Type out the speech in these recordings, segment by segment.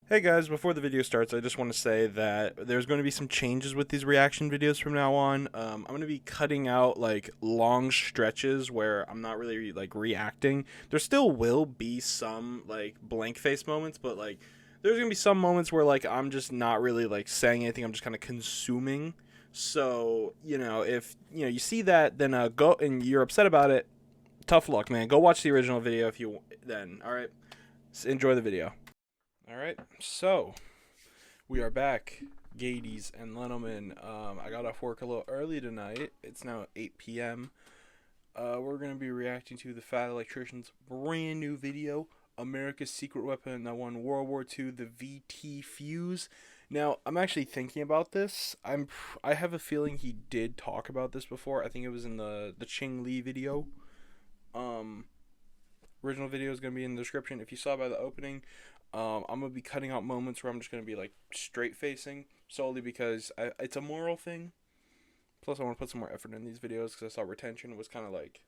Hey guys, before the video starts, I just want to say that there's going to be some changes with these reaction videos from now on. I'm going to be cutting out like long stretches where I'm not really like reacting. There still will be some like blank face moments, but like there's going to be some moments where like I'm just not really like saying anything. I'm just kind of consuming. So, if you see that, then go and you're upset about it. Tough luck, man. Go watch the original video if you then. All right. Enjoy the video. Alright, so we are back, Gadies and Lenelman. I got off work a little early tonight. It's now 8 p.m. We're going to be reacting to the Fat Electrician's brand new video, America's Secret Weapon that won World War II, the VT Fuze. Now, I'm actually thinking about this. I have a feeling he did talk about this before. I think it was in the Ching Lee video. Original video is going to be in the description. If you saw by the opening, I'm going to be cutting out moments where I'm just going to be like straight facing solely because it's a moral thing. Plus I want to put some more effort in these videos because I saw retention was kind of like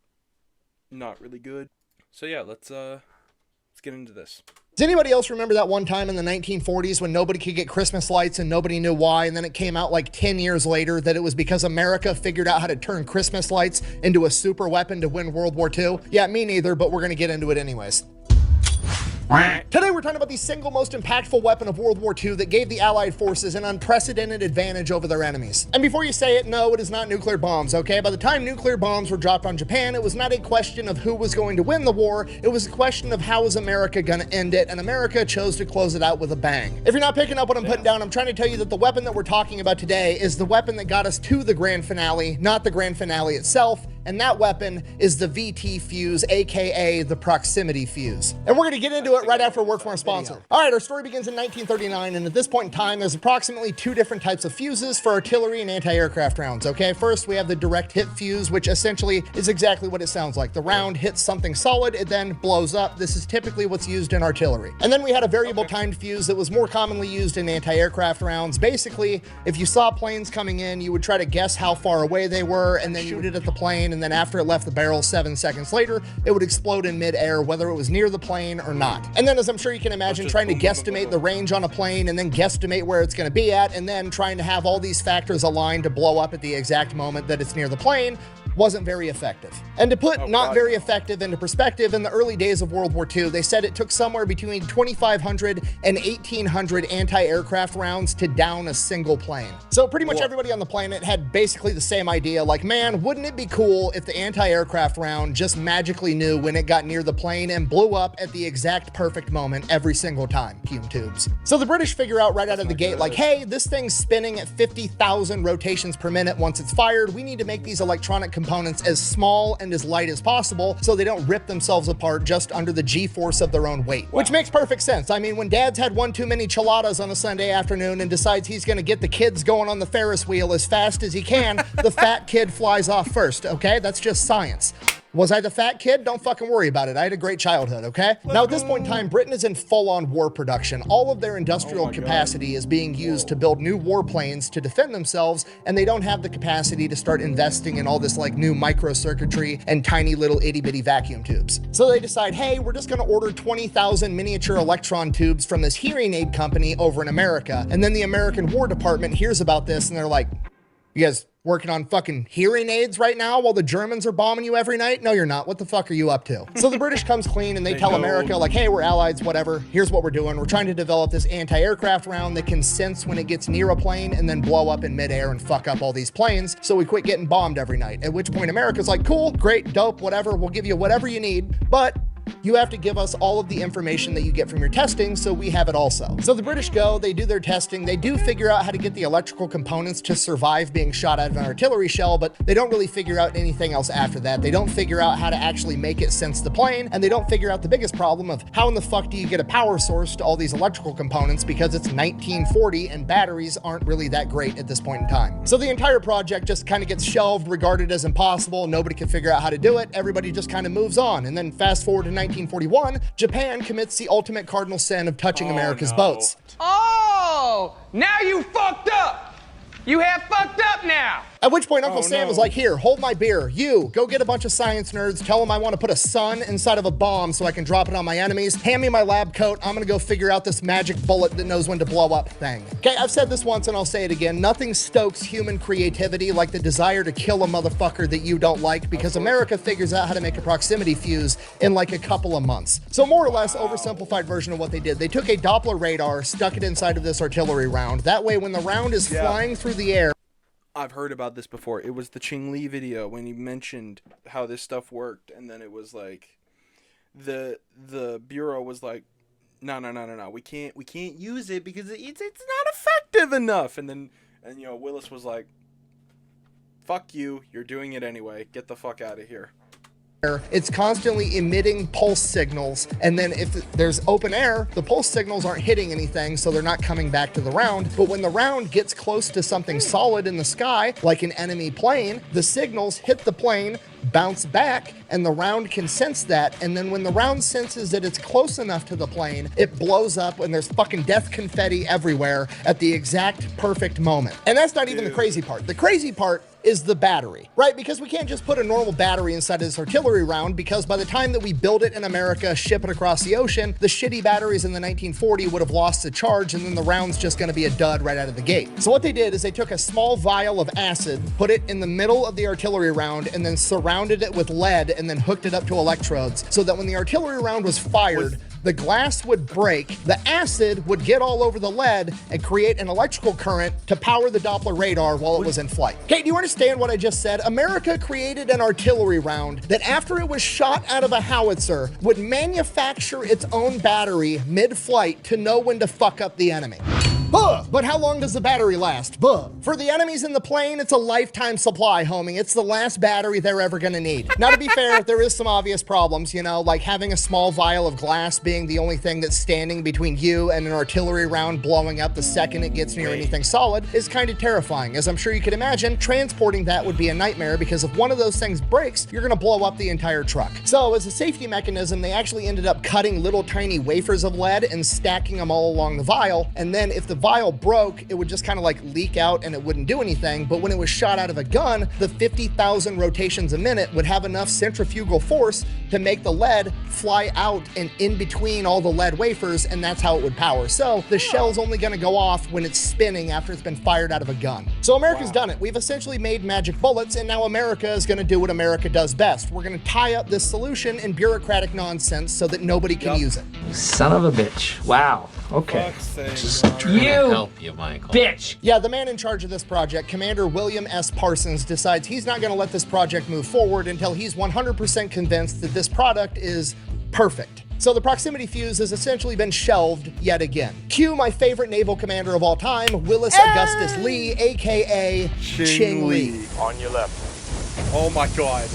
not really good. So yeah, let's get into this. Does anybody else remember that one time in the 1940s when nobody could get Christmas lights and nobody knew why, and then it came out like 10 years later that it was because America figured out how to turn Christmas lights into a super weapon to win World War II? Yeah, me neither, but we're going to get into it anyways. Today we're talking about the single most impactful weapon of World War II that gave the Allied forces an unprecedented advantage over their enemies. And before you say it, no, it is not nuclear bombs, okay? By the time nuclear bombs were dropped on Japan, it was not a question of who was going to win the war, it was a question of how is America gonna end it, and America chose to close it out with a bang. If you're not picking up what I'm putting down, I'm trying to tell you that the weapon that we're talking about today is the weapon that got us to the grand finale, not the grand finale itself, and that weapon is the VT Fuze, aka the proximity fuse. And we're gonna get into it right after a word from our sponsor. All right, our story begins in 1939, and at this point in time, there's approximately two different types of fuses for artillery and anti-aircraft rounds, okay? First, we have the direct hit fuse, which essentially is exactly what it sounds like. The round hits something solid, it then blows up. This is typically what's used in artillery. And then we had a variable timed fuse that was more commonly used in anti-aircraft rounds. Basically, if you saw planes coming in, you would try to guess how far away they were and then shoot it at the plane, and then after it left the barrel 7 seconds later, it would explode in midair, whether it was near the plane or not. And then, as I'm sure you can imagine, trying to guesstimate the range on a plane and then guesstimate where it's going to be at, and then trying to have all these factors aligned to blow up at the exact moment that it's near the plane wasn't very effective. And to put very effective into perspective, in the early days of World War II, they said it took somewhere between 2,500 and 1,800 anti-aircraft rounds to down a single plane. So pretty much everybody on the planet had basically the same idea, like, man, wouldn't it be cool if the anti-aircraft round just magically knew when it got near the plane and blew up at the exact perfect moment every single time, fume tubes. So the British figure out right out of the gate, like, hey, this thing's spinning at 50,000 rotations per minute once it's fired. We need to make these electronic components as small and as light as possible so they don't rip themselves apart just under the G-force of their own weight. Which makes perfect sense. I mean, when dad's had one too many chiladas on a Sunday afternoon and decides he's gonna get the kids going on the Ferris wheel as fast as he can, the fat kid flies off first, okay? That's just science. Was I the fat kid? Don't fucking worry about it. I had a great childhood, okay? Now, at this point in time, Britain is in full-on war production. All of their industrial capacity is being used to build new warplanes to defend themselves, and they don't have the capacity to start investing in all this like new microcircuitry and tiny little itty-bitty vacuum tubes. So they decide, hey, we're just gonna order 20,000 miniature electron tubes from this hearing aid company over in America. And then the American War Department hears about this, and they're like, you guys working on fucking hearing aids right now while the Germans are bombing you every night? No, you're not. What the fuck are you up to? So the British comes clean and they tell America, like, hey, we're allies, whatever. Here's what we're doing. We're trying to develop this anti-aircraft round that can sense when it gets near a plane and then blow up in midair and fuck up all these planes, so we quit getting bombed every night. At which point America's like, cool, great, dope, whatever. We'll give you whatever you need, but you have to give us all of the information that you get from your testing, so we have it also. So the British go, they do their testing, they do figure out how to get the electrical components to survive being shot out of an artillery shell, but they don't really figure out anything else after that. They don't figure out how to actually make it sense the plane, and they don't figure out the biggest problem of how in the fuck do you get a power source to all these electrical components, because it's 1940 and batteries aren't really that great at this point in time. So the entire project just kind of gets shelved, regarded as impossible, nobody can figure out how to do it, everybody just kind of moves on, and then fast forward to 1941, Japan commits the ultimate cardinal sin of touching America's boats. Oh, now you fucked up. You have fucked up now. At which point Uncle Oh, Sam no. was like, here, hold my beer. You, go get a bunch of science nerds, tell them I want to put a sun inside of a bomb so I can drop it on my enemies. Hand me my lab coat. I'm going to go figure out this magic bullet that knows when to blow up thing. Okay, I've said this once and I'll say it again. Nothing stokes human creativity like the desire to kill a motherfucker that you don't like, because America figures out how to make a proximity fuse in like a couple of months. So more or less oversimplified version of what they did. They took a Doppler radar, stuck it inside of this artillery round. That way when the round is flying through the air, I've heard about this before. It was the Ching Li video when he mentioned how this stuff worked, and then it was like the bureau was like, no, we can't use it because it's not effective enough. And then Willis was like, fuck you, you're doing it anyway. Get the fuck out of here. it's constantly emitting pulse signals, and then if there's open air, the pulse signals aren't hitting anything, so they're not coming back to the round. But when the round gets close to something solid in the sky, like an enemy plane, the signals hit the plane, bounce back, and the round can sense that. And then when the round senses that it's close enough to the plane, it blows up and there's fucking death confetti everywhere at the exact perfect moment. And that's not even the crazy part. The crazy part is the battery, right? Because we can't just put a normal battery inside of this artillery round, because by the time that we build it in America, ship it across the ocean, the shitty batteries in the 1940 would have lost the charge, and then the round's just gonna be a dud right out of the gate. So what they did is they took a small vial of acid, put it in the middle of the artillery round, and then surrounded it with lead, and then hooked it up to electrodes, so that when the artillery round was fired, the glass would break, the acid would get all over the lead and create an electrical current to power the Doppler radar while it was in flight. Okay, do you understand what I just said? America created an artillery round that, after it was shot out of a howitzer, would manufacture its own battery mid-flight to know when to fuck up the enemy. But how long does the battery last? For the enemies in the plane, it's a lifetime supply, homie. It's the last battery they're ever gonna need. Now, to be fair, there is some obvious problems, you know, like having a small vial of glass being the only thing that's standing between you and an artillery round blowing up the second it gets near anything solid is kind of terrifying. As I'm sure you can imagine, transporting that would be a nightmare, because if one of those things breaks, you're gonna blow up the entire truck. So as a safety mechanism, they actually ended up cutting little tiny wafers of lead and stacking them all along the vial, and then if the vial broke, it would just kind of like leak out and it wouldn't do anything. But when it was shot out of a gun, the 50,000 rotations a minute would have enough centrifugal force to make the lead fly out and in between all the lead wafers, and that's how it would power. So the shell's only going to go off when it's spinning after it's been fired out of a gun. So America's done it. We've essentially made magic bullets, and now America is going to do what America does best. We're going to tie up this solution in bureaucratic nonsense so that nobody can use it. Son of a bitch. Wow. Okay. You, Michael. Bitch. Yeah, the man in charge of this project, Commander William S. Parsons, decides he's not going to let this project move forward until he's 100% convinced that this product is perfect. So the proximity fuse has essentially been shelved yet again. Cue my favorite naval commander of all time, Willis Augustus Lee, aka Ching Li. On your left. Oh my god.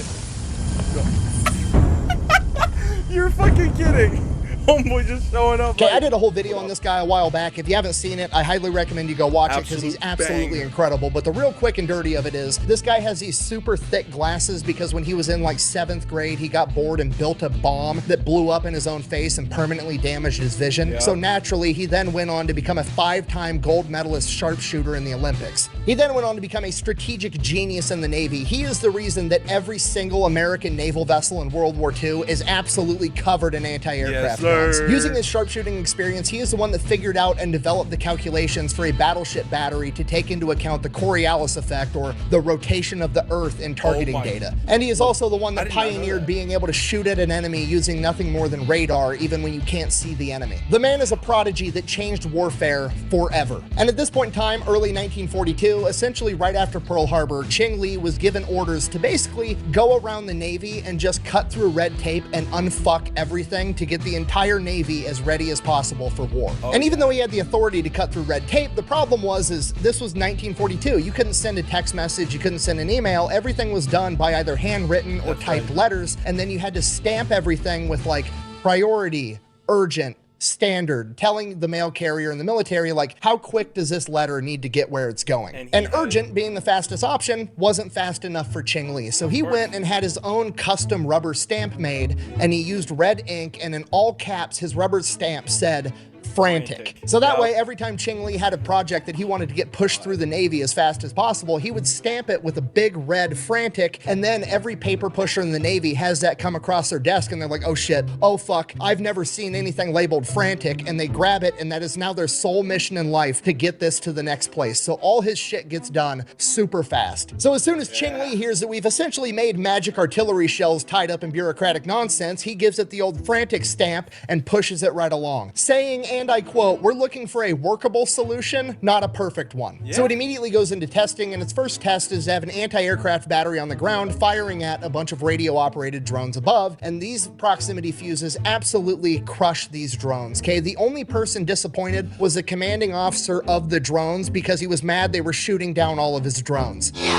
You're fucking kidding. Homeboy just showing up. Okay, I did a whole video on this guy a while back. If you haven't seen it, I highly recommend you go watch it, because he's absolutely incredible. But the real quick and dirty of it is, this guy has these super thick glasses because when he was in like 7th grade, he got bored and built a bomb that blew up in his own face and permanently damaged his vision. Yeah. So naturally, he then went on to become a 5-time gold medalist sharpshooter in the Olympics. He then went on to become a strategic genius in the Navy. He is the reason that every single American naval vessel in World War II is absolutely covered in anti-aircraft guns. Using his sharpshooting experience, he is the one that figured out and developed the calculations for a battleship battery to take into account the Coriolis effect, or the rotation of the Earth in targeting data. And he is also the one that pioneered being able to shoot at an enemy using nothing more than radar, even when you can't see the enemy. The man is a prodigy that changed warfare forever. And at this point in time, early 1942, essentially right after Pearl Harbor, Ching Li was given orders to basically go around the Navy and just cut through red tape and unfuck everything to get the entire Navy as ready as possible for war. And even though he had the authority to cut through red tape, the problem was this was 1942. You couldn't send a text message, you couldn't send an email. Everything was done by either handwritten or typed letters, and then you had to stamp everything with like priority, urgent, standard, telling the mail carrier in the military, like, how quick does this letter need to get where it's going? And urgent, being the fastest option, wasn't fast enough for Ching Li. So he went and had his own custom rubber stamp made, and he used red ink, and in all caps, his rubber stamp said, frantic. So that way, every time Ching Lee had a project that he wanted to get pushed through the Navy as fast as possible, he would stamp it with a big red frantic, and then every paper pusher in the Navy has that come across their desk, and they're like, oh shit, oh fuck, I've never seen anything labeled frantic, and they grab it, and that is now their sole mission in life to get this to the next place. So all his shit gets done super fast. So as soon as Ching Lee hears that we've essentially made magic artillery shells tied up in bureaucratic nonsense, he gives it the old frantic stamp and pushes it right along, saying, and I quote, we're looking for a workable solution, not a perfect one. So it immediately goes into testing, and its first test is to have an anti-aircraft battery on the ground firing at a bunch of radio-operated drones above, and these proximity fuses absolutely crush these drones, okay? The only person disappointed was the commanding officer of the drones because he was mad they were shooting down all of his drones. You ruined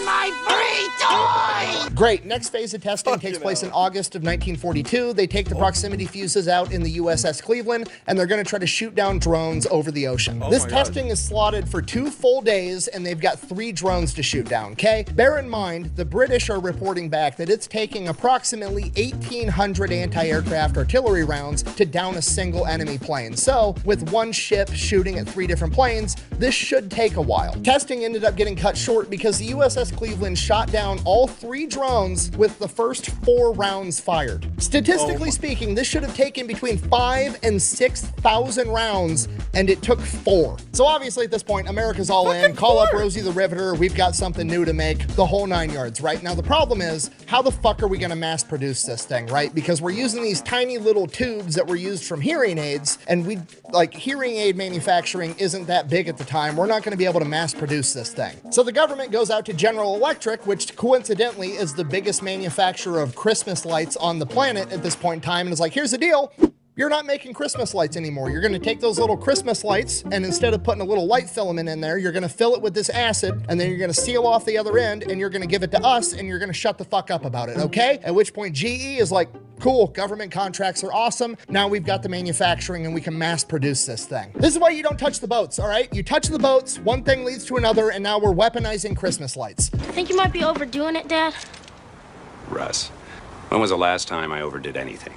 my free toy! Great. Next phase of testing takes place in August of 1942. They take the proximity fuses out in the USS Cleveland, and they're going to try to shoot down drones over the ocean. This testing is slotted for 2 full days, and they've got 3 drones to shoot down, okay? Bear in mind, the British are reporting back that it's taking approximately 1,800 anti-aircraft artillery rounds to down a single enemy plane. So, with one ship shooting at 3 different planes, this should take a while. Testing ended up getting cut short because the USS Cleveland shot down all 3 drones with the first 4 rounds fired. Statistically speaking, this should have taken between 5,000 and 6,000 rounds, and it took 4. So obviously at this point, America's all in. Call up Rosie the Riveter. We've got something new to make. The whole 9 yards, right? Now the problem is, how the fuck are we going to mass produce this thing, right? Because we're using these tiny little tubes that were used from hearing aids, and hearing aid manufacturing isn't that big at the time. We're not going to be able to mass produce this thing. So the government goes out to General Electric, which coincidentally is the biggest manufacturer of Christmas lights on the planet at this point in time, and is like, here's the deal. You're not making Christmas lights anymore. You're going to take those little Christmas lights, and instead of putting a little light filament in there, you're going to fill it with this acid, and then you're going to seal off the other end, and you're going to give it to us, and you're going to shut the fuck up about it, okay? At which point GE is like, cool, government contracts are awesome. Now we've got the manufacturing and we can mass produce this thing. This is why you don't touch the boats, all right? You touch the boats, one thing leads to another, and now we're weaponizing Christmas lights. I think you might be overdoing it, Dad. Russ, when was the last time I overdid anything?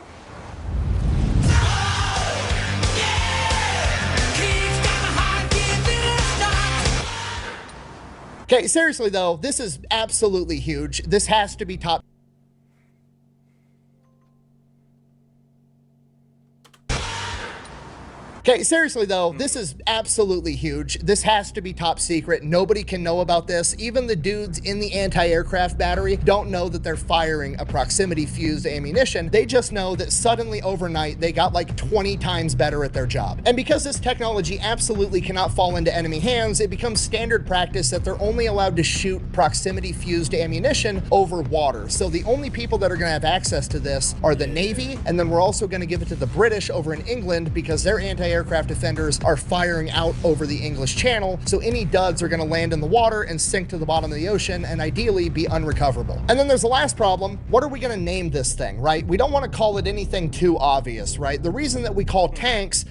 Okay, seriously though, this is absolutely huge. This has to be top. Okay, seriously though, this is absolutely huge. This has to be top secret. Nobody can know about this. Even the dudes in the anti-aircraft battery don't know that they're firing a proximity fused ammunition. They just know that suddenly overnight, they got like 20 times better at their job. And because this technology absolutely cannot fall into enemy hands, it becomes standard practice that they're only allowed to shoot proximity fused ammunition over water. So the only people that are gonna have access to this are the Navy, and then we're also gonna give it to the British over in England because their anti-aircraft defenders are firing out over the English Channel, so any duds are going to land in the water and sink to the bottom of the ocean and ideally be unrecoverable. And then there's the last problem. What are we going to name this thing, right? We don't want to call it anything too obvious, right? The reason that we call tanks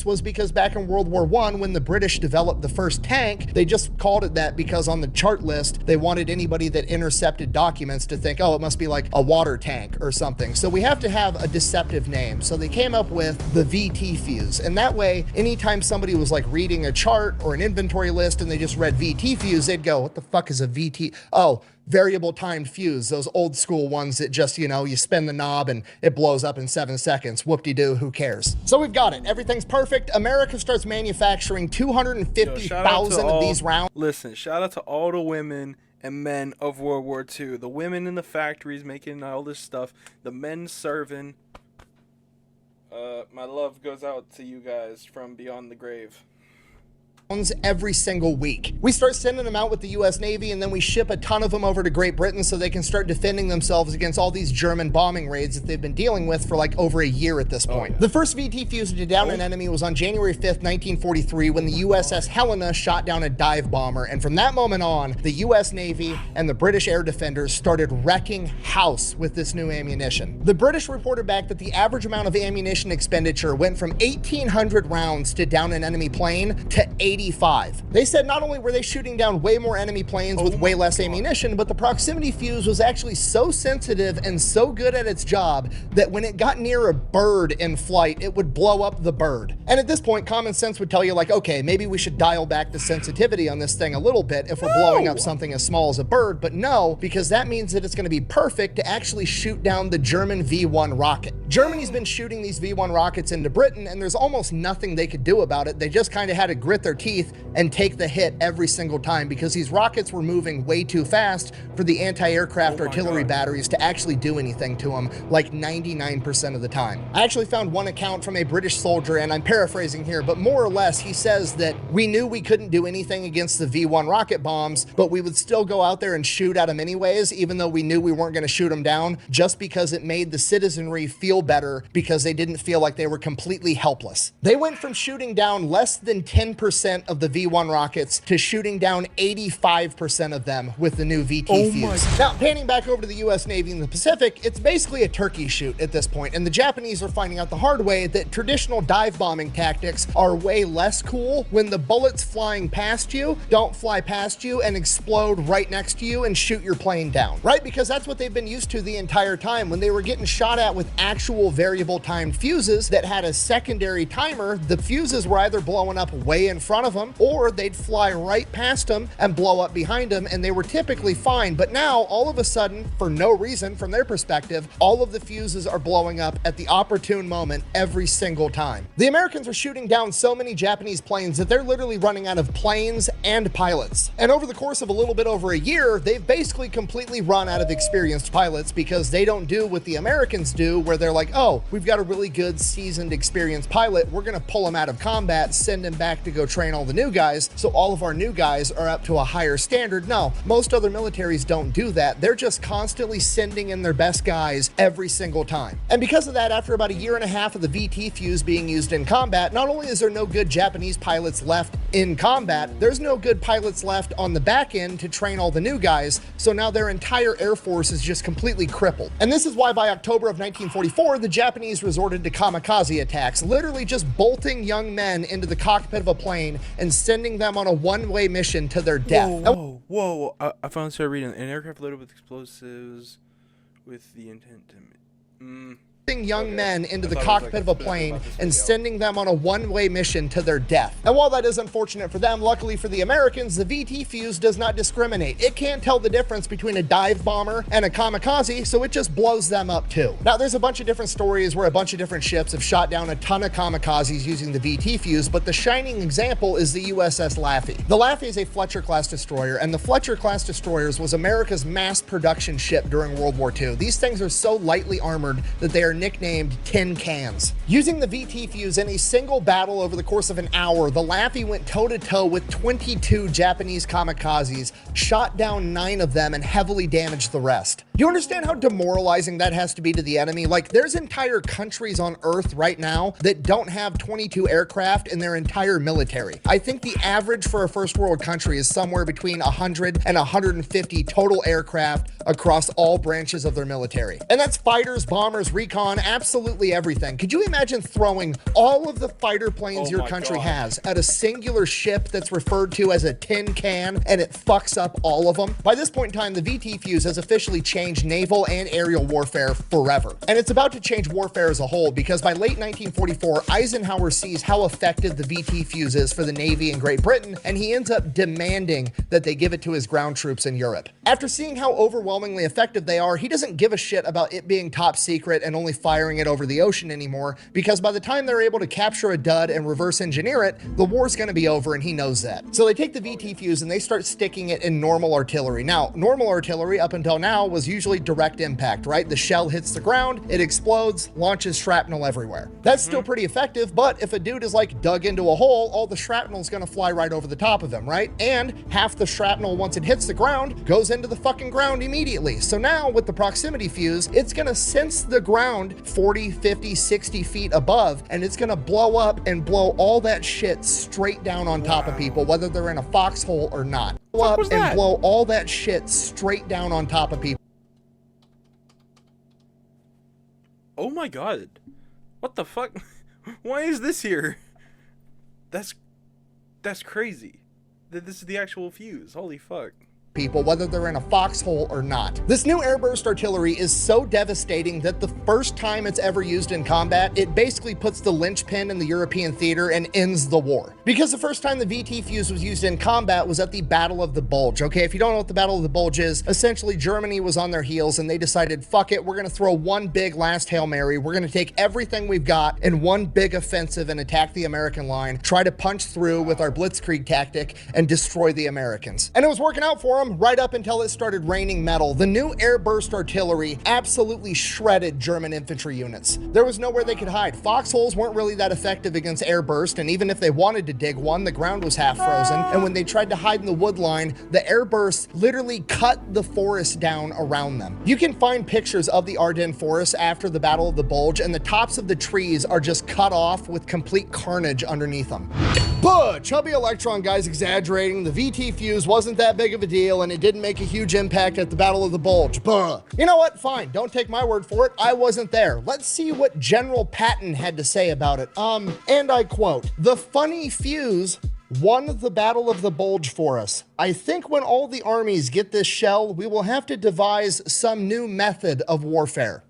was because back in World War I, when the British developed the first tank, they just called it that because on the chart list, they wanted anybody that intercepted documents to think, oh, it must be like a water tank or something. So we have to have a deceptive name. So they came up with the VT fuse. And that way, anytime somebody was like reading a chart or an inventory list and they just read VT fuse, they'd go, what the fuck is a VT? Oh, variable timed fuse, those old school ones that just, you know, you spin the knob and it blows up in 7 seconds. Whoop-de-doo, who cares? So we've got it. Everything's perfect. America starts manufacturing 250,000 of these rounds. Listen, shout out to all the women and men of World War II. The women in the factories making all this stuff. The men serving. My love goes out to you guys from beyond the grave. Every single week. We start sending them out with the US Navy, and then we ship a ton of them over to Great Britain so they can start defending themselves against all these German bombing raids that they've been dealing with for like over a year at this point. The first VT fuse to down an enemy was on January 5th, 1943, when the USS Helena shot down a dive bomber, and from that moment on, the US Navy and the British air defenders started wrecking house with this new ammunition. The British reported back that the average amount of ammunition expenditure went from 1,800 rounds to down an enemy plane to 85. They said not only were they shooting down way more enemy planes with way less ammunition, but the proximity fuse was actually so sensitive and so good at its job that when it got near a bird in flight, it would blow up the bird. And at this point, common sense would tell you like, okay, maybe we should dial back the sensitivity on this thing a little bit if we're blowing up something as small as a bird, but no, because that means that it's going to be perfect to actually shoot down the German V1 rocket. Germany's been shooting these V1 rockets into Britain, and there's almost nothing they could do about it. They just kind of had to grit their teeth and take the hit every single time because these rockets were moving way too fast for the anti-aircraft artillery batteries to actually do anything to them, like 99% of the time. I actually found one account from a British soldier, and I'm paraphrasing here, but more or less he says that we knew we couldn't do anything against the V1 rocket bombs, but we would still go out there and shoot at them anyways, even though we knew we weren't going to shoot them down, just because it made the citizenry feel better because they didn't feel like they were completely helpless. They went from shooting down less than 10% of the V1 rockets to shooting down 85% of them with the new VT fuse. Now, panning back over to the US Navy in the Pacific, it's basically a turkey shoot at this point, and the Japanese are finding out the hard way that traditional dive bombing tactics are way less cool when the bullets flying past you don't fly past you and explode right next to you and shoot your plane down, right? Because that's what they've been used to the entire time. When they were getting shot at with actual variable timed fuses that had a secondary timer, the fuses were either blowing up way in front of them or they'd fly right past them and blow up behind them, and they were typically fine. But now, all of a sudden, for no reason from their perspective, all of the fuses are blowing up at the opportune moment every single time. The Americans are shooting down so many Japanese planes that they're literally running out of planes and pilots. And over the course of a little bit over a year, they've basically completely run out of experienced pilots because they don't do what the Americans do, where they're like, oh, we've got a really good, seasoned, experienced pilot. We're going to pull him out of combat, send him back to go train all the new guys, so all of our new guys are up to a higher standard. No, most other militaries don't do that. They're just constantly sending in their best guys every single time. And because of that, after about a year and a half of the VT fuse being used in combat, not only is there no good Japanese pilots left in combat, there's no good pilots left on the back end to train all the new guys, so now their entire air force is just completely crippled. And this is why by October of 1944, the Japanese resorted to kamikaze attacks, literally just bolting young men into the cockpit of a plane and sending them on a one-way mission to their death. Whoa. I finally started reading. An aircraft loaded with explosives with the intent to... young men into the cockpit of a plane and sending them on a one-way mission to their death. And while that is unfortunate for them, luckily for the Americans, the VT fuse does not discriminate. It can't tell the difference between a dive bomber and a kamikaze, so it just blows them up too. Now, there's a bunch of different stories where a bunch of different ships have shot down a ton of kamikazes using the VT fuse, but the shining example is the USS Laffey. The Laffey is a Fletcher-class destroyer, and the Fletcher-class destroyers was America's mass production ship during World War II. These things are so lightly armored that they are nicknamed tin cans. Using the VT fuse in a single battle over the course of an hour, the Laffey went toe-to-toe with 22 Japanese kamikazes, shot down 9 of them, and heavily damaged the rest. Do you understand how demoralizing that has to be to the enemy? Like, there's entire countries on Earth right now that don't have 22 aircraft in their entire military. I think the average for a first world country is somewhere between 100 and 150 total aircraft across all branches of their military. And that's fighters, bombers, recon, absolutely everything. Could you imagine throwing all of the fighter planes your country has at a singular ship that's referred to as a tin can, and it fucks up all of them? By this point in time, the VT fuse has officially changed naval and aerial warfare forever. And it's about to change warfare as a whole, because by late 1944, Eisenhower sees how effective the VT fuse is for the Navy in Great Britain, and he ends up demanding that they give it to his ground troops in Europe. After seeing how overwhelmingly effective they are, he doesn't give a shit about it being top secret and only firing it over the ocean anymore, because by the time they're able to capture a dud and reverse engineer it, the war's going to be over, and he knows that. So they take the VT fuse and they start sticking it in normal artillery. Now, normal artillery up until now was usually direct impact, right? The shell hits the ground, it explodes, launches shrapnel everywhere. That's still pretty effective, but if a dude is like dug into a hole, all the shrapnel is going to fly right over the top of him, right? And half the shrapnel, once it hits the ground, goes into the fucking ground immediately. So now with the proximity fuse, it's going to sense the ground 40, 50, 60 feet above, and it's going to blow up and blow all that shit straight down on top of people, whether they're in a foxhole or not. Blow up and blow all that shit straight down on top of people. Oh my god. What the fuck? Why is this here? That's... That's crazy. This is the actual fuse. Holy fuck. People, whether they're in a foxhole or not. This new airburst artillery is so devastating that the first time it's ever used in combat, it basically puts the linchpin in the European theater and ends the war. Because the first time the VT fuse was used in combat was at the Battle of the Bulge. Okay, if you don't know what the Battle of the Bulge is, essentially Germany was on their heels and they decided, fuck it, we're gonna throw one big last Hail Mary, we're gonna take everything we've got in one big offensive and attack the American line, try to punch through with our blitzkrieg tactic and destroy the Americans. And it was working out for them right up until it started raining metal. The new airburst artillery absolutely shredded German infantry units. There was nowhere they could hide. Foxholes weren't really that effective against airburst, and even if they wanted to dig one, the ground was half frozen, and when they tried to hide in the wood line, the airburst literally cut the forest down around them. You can find pictures of the Ardennes forest after the Battle of the Bulge, and the tops of the trees are just cut off with complete carnage underneath them. But chubby electron guy's exaggerating. The VT fuse wasn't that big of a deal, and it didn't make a huge impact at the Battle of the Bulge. Buh. You know what? Fine. Don't take my word for it. I wasn't there. Let's see what General Patton had to say about it. And I quote, "The funny fuse won the Battle of the Bulge for us. I think when all the armies get this shell, we will have to devise some new method of warfare."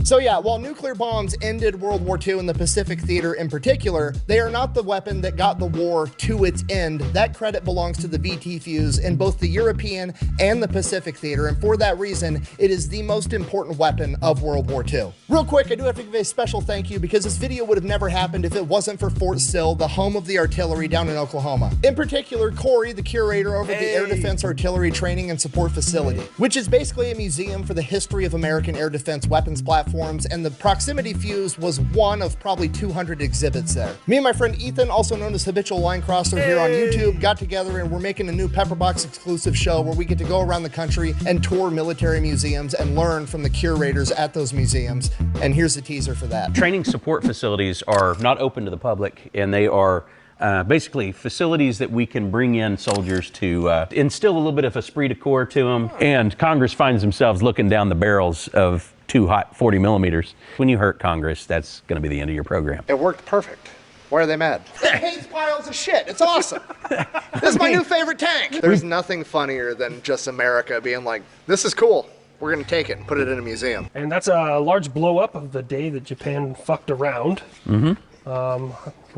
So yeah, while nuclear bombs ended World War II in the Pacific theater in particular, they are not the weapon that got the war to its end. That credit belongs to the VT fuse in both the European and the Pacific theater, and for that reason, it is the most important weapon of World War II. Real quick, I do have to give a special thank you because this video would have never happened if it wasn't for Fort Sill, the home of the artillery down in Oklahoma. In particular, Corey, the curator over the Air Defense Artillery Training and Support Facility, which is basically a museum for the history of American air defense weapons platforms, and the proximity fuse was one of probably 200 exhibits there. Me and my friend Ethan, also known as Habitual Line Crosser here on YouTube, got together and we're making a new Pepperbox exclusive show where we get to go around the country and tour military museums and learn from the curators at those museums. And here's a teaser for that. Training support facilities are not open to the public, and they are basically facilities that we can bring in soldiers to instill a little bit of esprit de corps to them. And Congress finds themselves looking down the barrels of too hot 40 millimeters. When you hurt Congress, that's going to be the end of your program. It worked perfect. Why are they mad? It hates piles of shit. It's awesome. This is my new favorite tank. There's nothing funnier than just America being like, this is cool. We're going to take it and put it in a museum. And that's a large blow up of the day that Japan fucked around. Mm-hmm.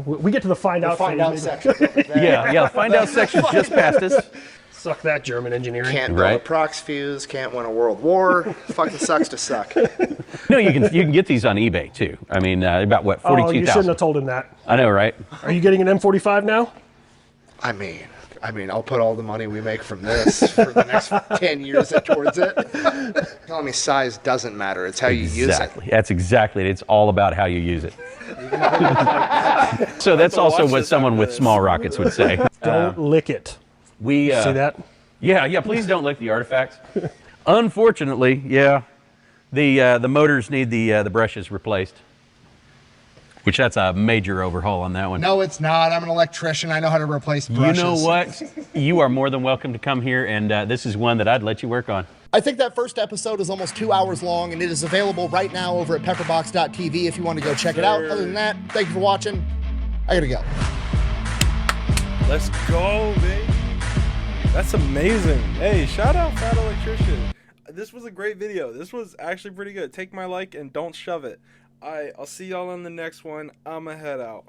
We get to the find out section. Yeah, the find out section's just past us. Suck that, German engineering. Can't build a prox fuse, can't win a world war. Fucking sucks to suck. No, you can get these on eBay too. I mean, about what, 42,000? Oh, you shouldn't have told him that. I know, right? Are you getting an M45 now? I mean, I'll put all the money we make from this for the next 10 years towards it. Telling me size doesn't matter. It's how you use it. That's exactly it. It's all about how you use it. So that's also what someone with small rockets would say. Don't lick it. We see that? Yeah. Please don't lick the artifacts. Unfortunately, yeah, the motors need the brushes replaced. Which that's a major overhaul on that one. No, it's not. I'm an electrician. I know how to replace brushes. You know what? You are more than welcome to come here, and this is one that I'd let you work on. I think that first episode is almost 2 hours long, and it is available right now over at pepperbox.tv if you want to go check it out. Other than that, thank you for watching. I gotta go. Let's go, baby. That's amazing. Hey, shout out Fat Electrician. This was a great video. This was actually pretty good. Take my like and don't shove it. Alright, I'll see y'all in the next one. I'ma head out.